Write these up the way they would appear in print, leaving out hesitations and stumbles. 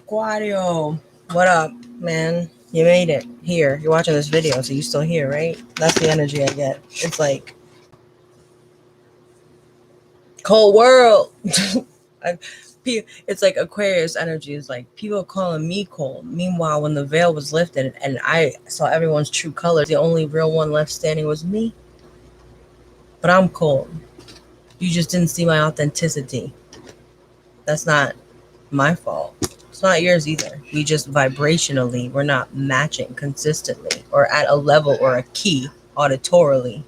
Aquario, what up, man? You made it here. You're watching this video, so you still here, right? That's the energy I get. It's like cold world. It's like Aquarius energy. It's like people calling me cold. Meanwhile, when the veil was lifted and I saw everyone's true colors, the only real one left standing was me. But I'm cold. You just didn't see my authenticity. That's not my fault. It's not yours either. We just vibrationally, we're not matching consistently or at a level or a key auditorily.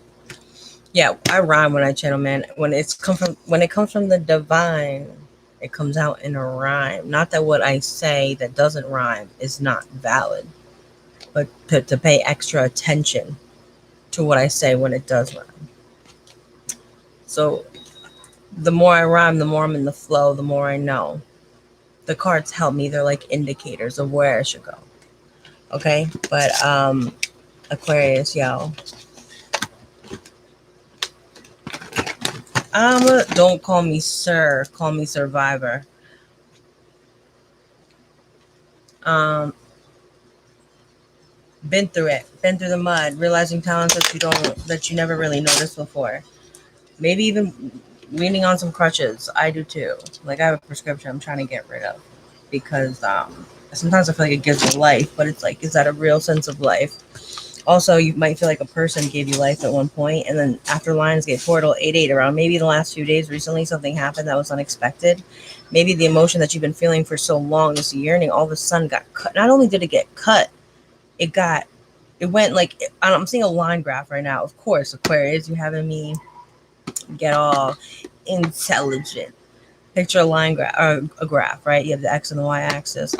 Yeah, I rhyme when I channel, man. When it comes from the divine, it comes out in a rhyme. Not that what I say that doesn't rhyme is not valid, but to pay extra attention to what I say when it does rhyme. So the more I rhyme, the more I'm in the flow, the more I know. The cards help me. They're like indicators of where I should go. Okay? But Aquarius, yo. Don't call me sir, call me survivor. Been through it, been through the mud, realizing talents that you never really noticed before. Maybe even leaning on some crutches. I do too. Like I have a prescription I'm trying to get rid of because sometimes I feel like it gives me life, but it's like, is that a real sense of life? Also, you might feel like a person gave you life at one point, and then after Lionsgate Portal 8/8 around maybe the last few days recently, something happened that was unexpected. Maybe the emotion that you've been feeling for so long, this yearning, all of a sudden got cut. Not only did it get cut, it went like, I'm seeing a line graph right now. Of course, Aquarius, you having me get all intelligent. Picture a line graph, or a graph, right? You have the X and the Y axis.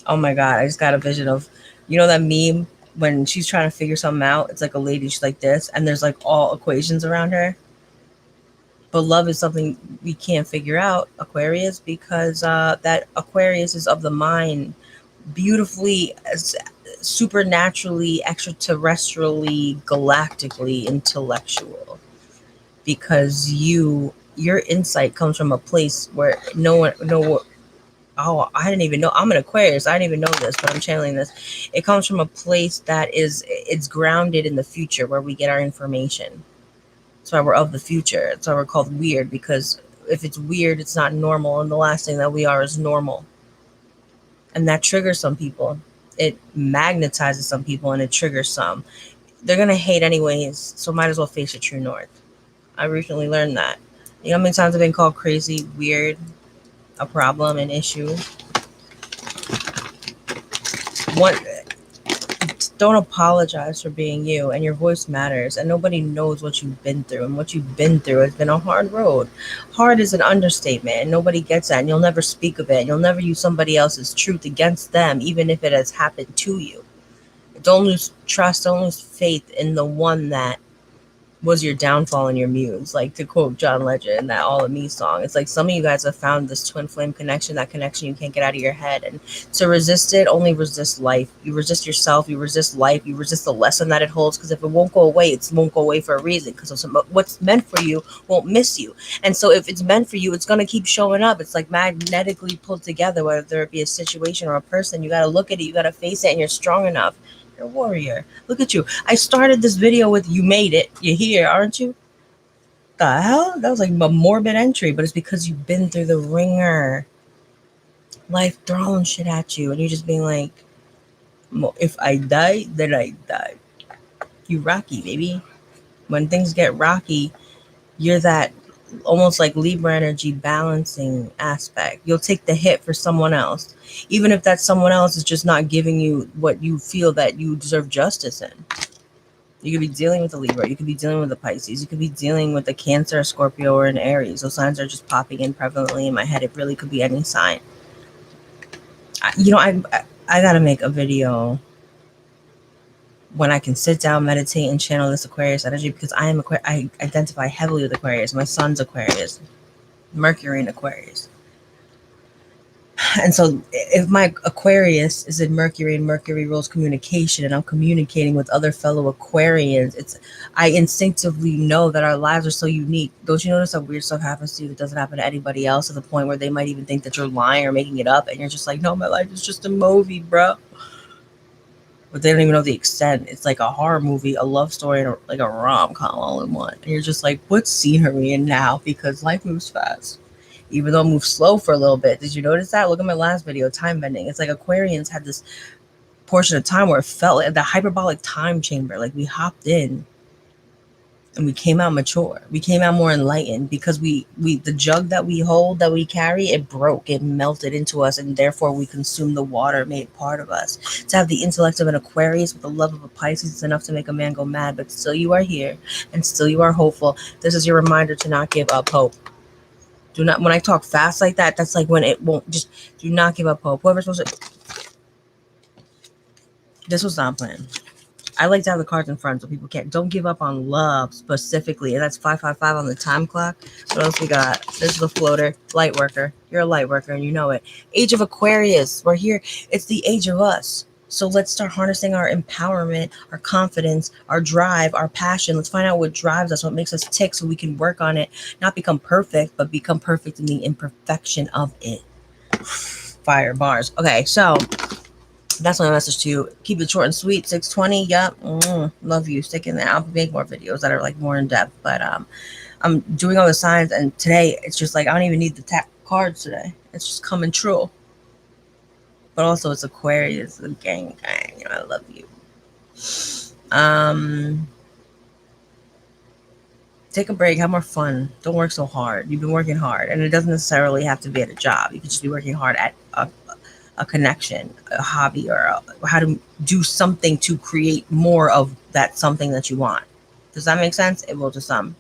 Oh my God, I just got a vision of, you know that meme when she's trying to figure something out? It's like a lady, she's like this, and there's like all equations around her. But love is something we can't figure out, Aquarius, because that Aquarius is of the mind, beautifully, supernaturally, extraterrestrially, galactically intellectual. Because your insight comes from a place where I didn't even know. I'm an Aquarius. I didn't even know this, but I'm channeling this. It comes from a place that it's grounded in the future where we get our information. That's why we're of the future. That's why we're called weird, because if it's weird, it's not normal. And the last thing that we are is normal. And that triggers some people. It magnetizes some people and it triggers some. They're going to hate anyways, so might as well face your true north. I recently learned that. You know how many times I've been called crazy, weird, a problem, an issue? Don't apologize for being you, and your voice matters, and nobody knows what you've been through, and what you've been through has been a hard road. Hard is an understatement, and nobody gets that, and you'll never speak of it. You'll never use somebody else's truth against them, even if it has happened to you. Don't lose trust, don't lose faith in the one that was your downfall and your muse. Like, to quote John Legend in that All of Me song, it's like some of you guys have found this twin flame connection, that connection you can't get out of your head. And to resist it, only resist life. You resist yourself, you resist life, you resist the lesson that it holds, because if it won't go away, it won't go away for a reason, because what's meant for you won't miss you. And so if it's meant for you, it's going to keep showing up. It's like magnetically pulled together, whether it be a situation or a person. You got to look at it, you got to face it, and you're strong enough. You're a warrior. Look at you. I started this video with "You made it. You're here, aren't you?" The hell? That was like a morbid entry, but it's because you've been through the ringer. Life throwing shit at you, and you're just being like, if I die, then I die. You rocky, baby. When things get rocky, you're that almost like Libra energy balancing aspect. You'll take the hit for someone else, even if that someone else is just not giving you what you feel that you deserve justice in. You could be dealing with a Libra, you could be dealing with a Pisces, you could be dealing with a Cancer, a Scorpio, or an Aries. Those signs are just popping in prevalently in my head. It really could be any sign. I gotta make a video when I can sit down, meditate, and channel this Aquarius energy, because I identify heavily with Aquarius. My son's Aquarius, Mercury in Aquarius. And so if my Aquarius is in Mercury and Mercury rules communication and I'm communicating with other fellow Aquarians, I instinctively know that our lives are so unique. Don't you notice that weird stuff happens to you that doesn't happen to anybody else, to the point where they might even think that you're lying or making it up, and you're just like, no, my life is just a movie, bro. But they don't even know the extent. It's like a horror movie, a love story, and like a rom-com all in one. And you're just like, what scene are we in now? Because life moves fast, even though it moves slow for a little bit. Did you notice that? Look at my last video, time bending. It's like Aquarians had this portion of time where it felt like the hyperbolic time chamber. Like we hopped in and we came out mature. We came out more enlightened because we the jug that we hold, that we carry, it broke, it melted into us, and therefore we consumed the water made part of us. To have the intellect of an Aquarius with the love of a Pisces is enough to make a man go mad, but still you are here and still you are hopeful. This is your reminder to not give up hope. Do not, when I talk fast like that, that's like when it won't, just do not give up hope. Whoever's supposed to, this was not planned. I like to have the cards in front so people don't give up on love specifically. And that's 555 on the time clock. What else we got? This is a floater, light worker. You're a light worker and you know it. Age of Aquarius. We're here. It's the age of us. So let's start harnessing our empowerment, our confidence, our drive, our passion. Let's find out what drives us, what makes us tick, so we can work on it. Not become perfect, but become perfect in the imperfection of it. Fire bars. Okay, so that's my message to you. Keep it short and sweet. 620. Yep. Love you. Stick in there. I'll make more videos that are like more in depth. But I'm doing all the signs, and today it's just like I don't even need the cards today. It's just coming true. But also it's Aquarius, the gang. You know, I love you. Take a break. Have more fun. Don't work so hard. You've been working hard, and it doesn't necessarily have to be at a job. You could just be working hard at a connection, a hobby, or how to do something to create more of that something that you want. Does that make sense? It will to some.